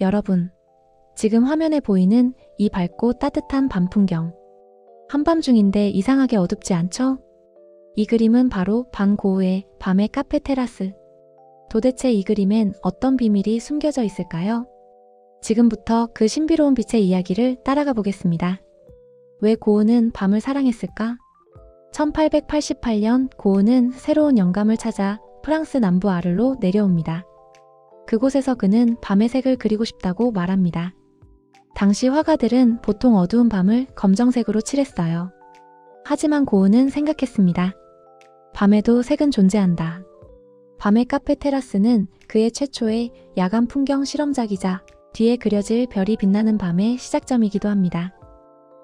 여러분, 지금 화면에 보이는 이 밝고 따뜻한 밤 풍경. 한밤중인데 이상하게 어둡지 않죠? 이 그림은 바로 반고흐의 밤의 카페 테라스. 도대체 이 그림엔 어떤 비밀이 숨겨져 있을까요? 지금부터 그 신비로운 빛의 이야기를 따라가 보겠습니다. 왜 고흐는 밤을 사랑했을까? 1888년 고흐는 새로운 영감을 찾아 프랑스 남부 아르로 내려옵니다. 그곳에서 그는 밤의 색을 그리고 싶다고 말합니다. 당시 화가들은 보통 어두운 밤을 검정색으로 칠했어요. 하지만 고흐는 생각했습니다. 밤에도 색은 존재한다. 밤의 카페 테라스는 그의 최초의 야간 풍경 실험작이자 뒤에 그려질 별이 빛나는 밤의 시작점이기도 합니다.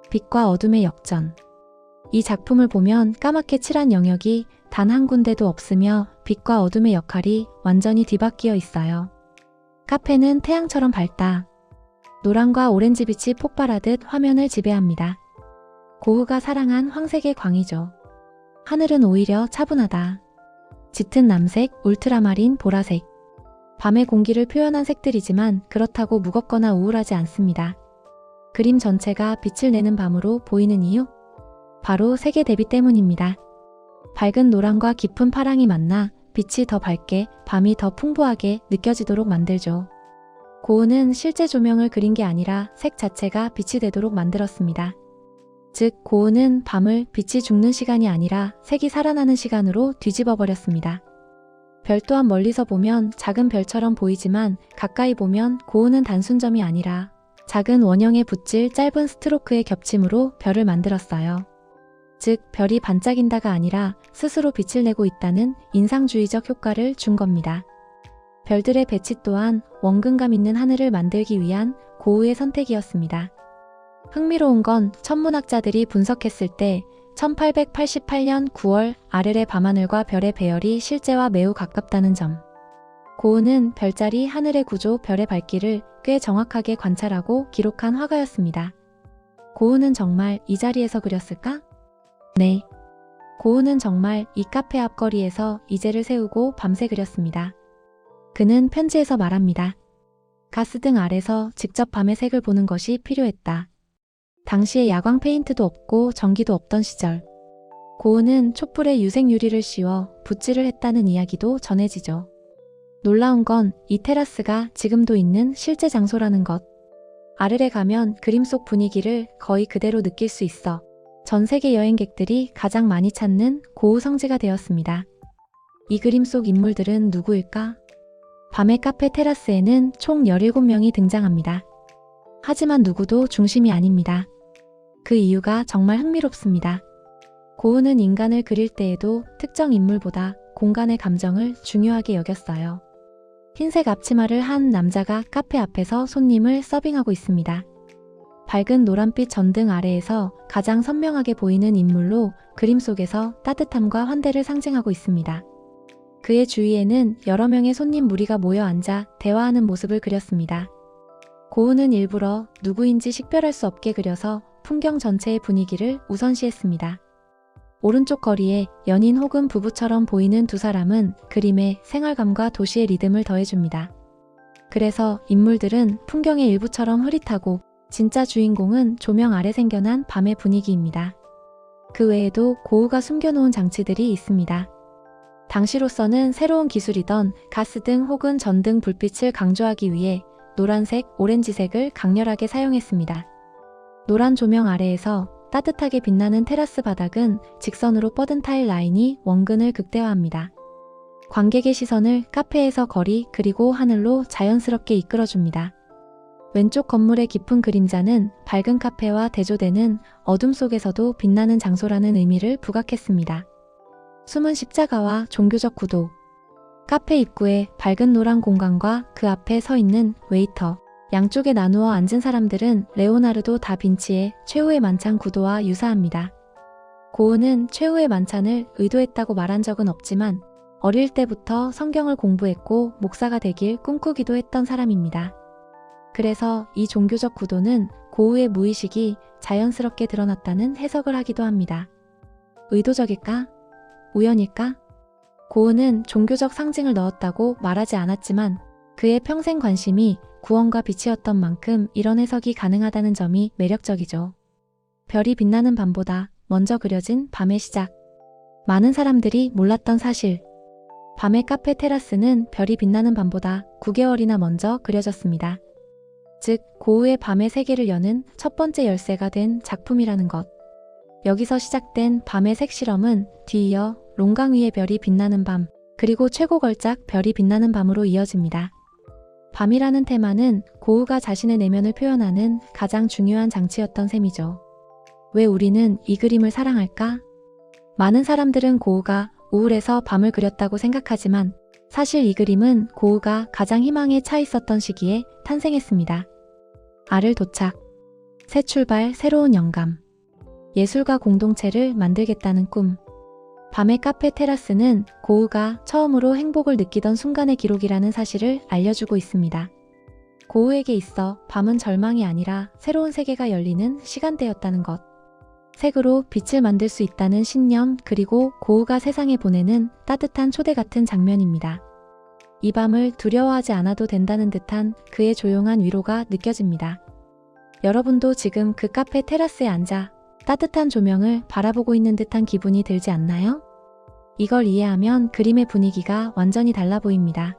빛과 어둠의 역전. 이 작품을 보면 까맣게 칠한 영역이 단 한 군데도 없으며 빛과 어둠의 역할이 완전히 뒤바뀌어 있어요. 카페는 태양처럼 밝다. 노란과 오렌지빛이 폭발하듯 화면을 지배합니다. 고흐가 사랑한 황색의 광이죠. 하늘은 오히려 차분하다. 짙은 남색, 울트라마린, 보라색. 밤의 공기를 표현한 색들이지만 그렇다고 무겁거나 우울하지 않습니다. 그림 전체가 빛을 내는 밤으로 보이는 이유? 바로 색의 대비 때문입니다. 밝은 노란과 깊은 파랑이 만나 빛이 더 밝게, 밤이 더 풍부하게 느껴지도록 만들죠. 고흐는 실제 조명을 그린 게 아니라 색 자체가 빛이 되도록 만들었습니다. 즉, 고흐는 밤을 빛이 죽는 시간이 아니라 색이 살아나는 시간으로 뒤집어 버렸습니다. 별 또한 멀리서 보면 작은 별처럼 보이지만 가까이 보면 고흐는 단순 점이 아니라 작은 원형의 붓질 짧은 스트로크의 겹침으로 별을 만들었어요. 즉, 별이 반짝인다가 아니라 스스로 빛을 내고 있다는 인상주의적 효과를 준 겁니다. 별들의 배치 또한 원근감 있는 하늘을 만들기 위한 고흐의 선택이었습니다. 흥미로운 건 천문학자들이 분석했을 때 1888년 9월 아르레 밤하늘과 별의 배열이 실제와 매우 가깝다는 점. 고흐는 별자리, 하늘의 구조, 별의 밝기를 꽤 정확하게 관찰하고 기록한 화가였습니다. 고흐는 정말 이 자리에서 그렸을까? 네. 고흐는 정말 이 카페 앞거리에서 이제를 세우고 밤새 그렸습니다. 그는 편지에서 말합니다. 가스등 아래서 직접 밤의 색을 보는 것이 필요했다. 당시에 야광 페인트도 없고 전기도 없던 시절. 고흐는 촛불에 유색 유리를 씌워 붓질을 했다는 이야기도 전해지죠. 놀라운 건 이 테라스가 지금도 있는 실제 장소라는 것. 아르레 가면 그림 속 분위기를 거의 그대로 느낄 수 있어 전 세계 여행객들이 가장 많이 찾는 고흐 성지가 되었습니다. 이 그림 속 인물들은 누구일까? 밤의 카페 테라스에는 총 17명이 등장합니다. 하지만 누구도 중심이 아닙니다. 그 이유가 정말 흥미롭습니다. 고흐는 인간을 그릴 때에도 특정 인물보다 공간의 감정을 중요하게 여겼어요. 흰색 앞치마를 한 남자가 카페 앞에서 손님을 서빙하고 있습니다. 밝은 노란빛 전등 아래에서 가장 선명하게 보이는 인물로 그림 속에서 따뜻함과 환대를 상징하고 있습니다. 그의 주위에는 여러 명의 손님 무리가 모여 앉아 대화하는 모습을 그렸습니다. 고흐는 일부러 누구인지 식별할 수 없게 그려서 풍경 전체의 분위기를 우선시했습니다. 오른쪽 거리에 연인 혹은 부부처럼 보이는 두 사람은 그림의 생활감과 도시의 리듬을 더해줍니다. 그래서 인물들은 풍경의 일부처럼 흐릿하고 진짜 주인공은 조명 아래 생겨난 밤의 분위기입니다. 그 외에도 고흐가 숨겨놓은 장치들이 있습니다. 당시로서는 새로운 기술이던 가스등 혹은 전등 불빛을 강조하기 위해 노란색, 오렌지색을 강렬하게 사용했습니다. 노란 조명 아래에서 따뜻하게 빛나는 테라스 바닥은 직선으로 뻗은 타일 라인이 원근을 극대화합니다. 관객의 시선을 카페에서 거리 그리고 하늘로 자연스럽게 이끌어줍니다. 왼쪽 건물의 깊은 그림자는 밝은 카페와 대조되는 어둠 속에서도 빛나는 장소라는 의미를 부각했습니다. 숨은 십자가와 종교적 구도. 카페 입구에 밝은 노란 공간과 그 앞에 서 있는 웨이터, 양쪽에 나누어 앉은 사람들은 레오나르도 다빈치의 최후의 만찬 구도와 유사합니다. 고흐는 최후의 만찬을 의도했다고 말한 적은 없지만 어릴 때부터 성경을 공부했고 목사가 되길 꿈꾸기도 했던 사람입니다. 그래서 이 종교적 구도는 고흐의 무의식이 자연스럽게 드러났다는 해석을 하기도 합니다. 의도적일까? 우연일까? 고흐는 종교적 상징을 넣었다고 말하지 않았지만 그의 평생 관심이 구원과 빛이었던 만큼 이런 해석이 가능하다는 점이 매력적이죠. 별이 빛나는 밤보다 먼저 그려진 밤의 시작. 많은 사람들이 몰랐던 사실. 밤의 카페 테라스는 별이 빛나는 밤보다 9개월이나 먼저 그려졌습니다. 즉, 고흐의 밤의 세계를 여는 첫 번째 열쇠가 된 작품이라는 것. 여기서 시작된 밤의 색실험은 뒤이어 롱강 위의 별이 빛나는 밤, 그리고 최고 걸작 별이 빛나는 밤으로 이어집니다. 밤이라는 테마는 고흐가 자신의 내면을 표현하는 가장 중요한 장치였던 셈이죠. 왜 우리는 이 그림을 사랑할까? 많은 사람들은 고흐가 우울해서 밤을 그렸다고 생각하지만 사실 이 그림은 고흐가 가장 희망에 차 있었던 시기에 탄생했습니다. 알을 도착, 새 출발, 새로운 영감. 예술가 공동체를 만들겠다는 꿈. 밤의 카페 테라스는 고흐가 처음으로 행복을 느끼던 순간의 기록이라는 사실을 알려주고 있습니다. 고흐에게 있어 밤은 절망이 아니라 새로운 세계가 열리는 시간대였다는 것. 색으로 빛을 만들 수 있다는 신념, 그리고 고흐가 세상에 보내는 따뜻한 초대 같은 장면입니다. 이 밤을 두려워하지 않아도 된다는 듯한 그의 조용한 위로가 느껴집니다. 여러분도 지금 그 카페 테라스에 앉아 따뜻한 조명을 바라보고 있는 듯한 기분이 들지 않나요? 이걸 이해하면 그림의 분위기가 완전히 달라 보입니다.